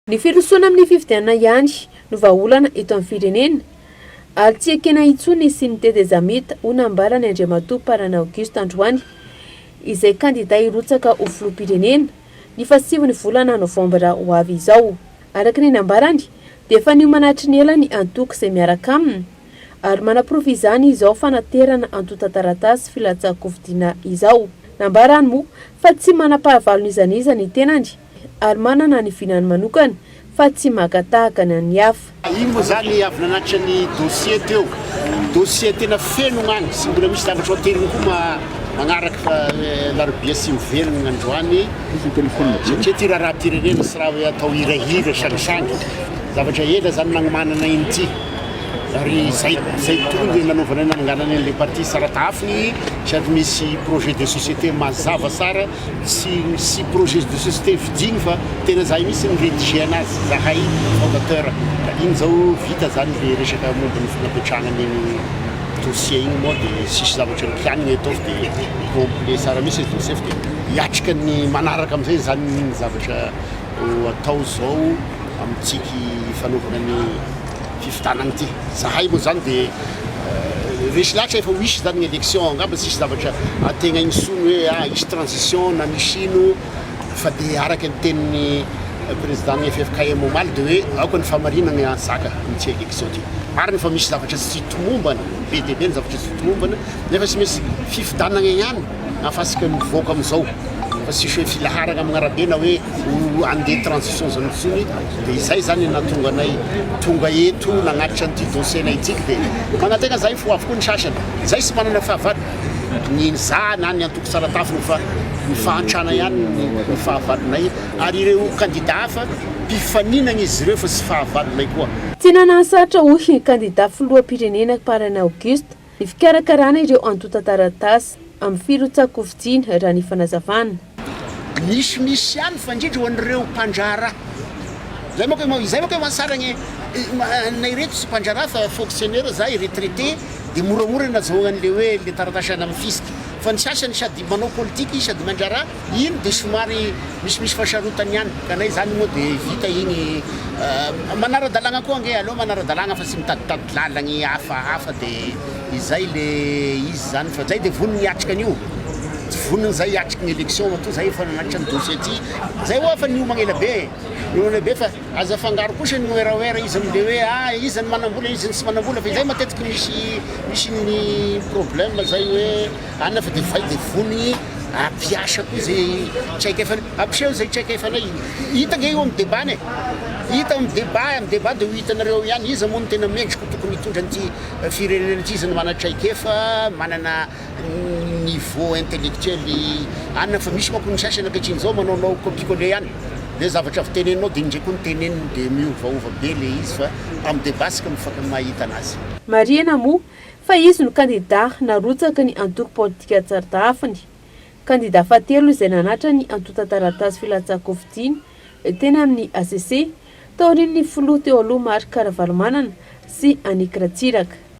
Ny firosoana amin'ny fifidianana ihany no vahaolana eto amin'ny firenena ary tsy ekena intsony sy ny Tede Zamita ho nambarany Andriamatoa Parana Auguste Androany izay kandida hirotsaka ho filoham-pirenena ny fahasivy ny volana Novambra ho avy izao. Araka ny nambarany dia efa niomanatry ny ela ny antoko izay miaraka aminy ary manaporofo izany izao fanaterana antota taratasy filatsam-kofidiana izao. Nambarany moa fa tsy manam-pahavalo izaniza ny tenany ary manana ny vinany manokana fa tsy makatahaka ny hafa. Iny moa zany avy nanatitra ny dossier teo. Dossier tena feno agny sy mbola misy zavatra hoteriny koa magnaraka fa larobia sy mivelogna androany satria ty raharam-pirenena sy raha hoe atao hirahira sangisangy zavatra ela zany nagnomanana iny ty ary zay tonga nanaovana nanganana an'le parti saratafiny sady misy projet de société mazava tsara sy projet de société vidigny fa tena zahay misy nirédigé anazy zahay fondateur iny zao vita zany le resaka momba ny fanapetrahana iny dossier iny moa dia sisy zavatra nipianina atao fa dia complet tsara misy dossier fa dia hiatrika ny manaraka amin'izay zany zavatra atao zao amintsika fanaovana ny fifidianana ity. Zahay moa zany dia resy lahatra efa wisy zany ny élection angamba sisy zavatra ategna intsony hoe isy transition na misy ino fa dia araka ny tenin'ny président ny FFKM omaly dia hoe aoka ny famarinana ansaka n'ity élection ty. Marina fa misy zavatra tsy tomombana be dia be ny zavatra tsy tomombana nefa sy misy fifidianana ihany afasika mivoaka amin'izao fa sisy hoe filaharana amin'ny arabe na hoe andeha transition zany intsony dia izay zany nahatonga anay tonga eto nagnatitra n'ity dossier-nay itsika dia manantena zay fo avokoa ny sasany zay sy manana fahavalo ny za na ny antoko saratafiny fa ny fahantrana ihany ny fahavalonay ary ireo kandida hafa mpifaninana izy ireo fa sy fahavalonay koa. Tsy nanasatra ho kandida filoham-pirenena Parana Auguste ny fikarakarana ireo antota taratasy amin'ny firotsam-kofidiana raha ny fanazavana. Misy ihany fa indrindra ho an'ireo mpandraharaha izay moa mansara nay reto sy mpandraharaha fa fonctionnaire zay retraité dia moramora nazahoana an'le hoe le taratasy any amin'ny fisika fa ny sasany sady manao politika sady mandraharaha iny dia somary misy fahasarotany ihany ka nay zany moa dia vita iny manara-dalàna koa ange aloha manara-dalàna fa sy mitaditady lalagny hafahafa dia izay le izy zany fa zay dia voniny hiatrika an'io voniny zay hiatrika ny élection to zay efa nanatitra ny dossier ty zay ho efa niomagna ela be fa aza fangaro kosa ny oeraoera izy am'le hoe izy ny manambola izy ny sy manambola fa izay matetiky misy ny problème zay hoe ana fa dia fay dia voniny ampiasa koa zay tsy haika efa ampiseho zay tsy haika efa nay hita nge io amin'ny débany hita amin'ny débat dia ho hitanareo ihany izy moa no tena mendrika tokony hitondra an'ity firenena ity izy ny manatraika efa manana niveau intellectuel anina fa misy manko ny sasany ankehitriny zao manaonao copier-coller ihany le zavatra fiteneninao dia indray koa ny teneniny dia miovaova be le izy fa amin'ny débat sika mifaka mahita anazy. Mariana moa fa izy no kandida narotsaka ny antoko politika tsaratafiny. Kandida fahatelo izay nanatra ny antota taratasy filatsam-kofidiana teny amin'ny ACC taorian'ny filoha teo aloha Marc Caravalomanana sy Anik Ratsiraka.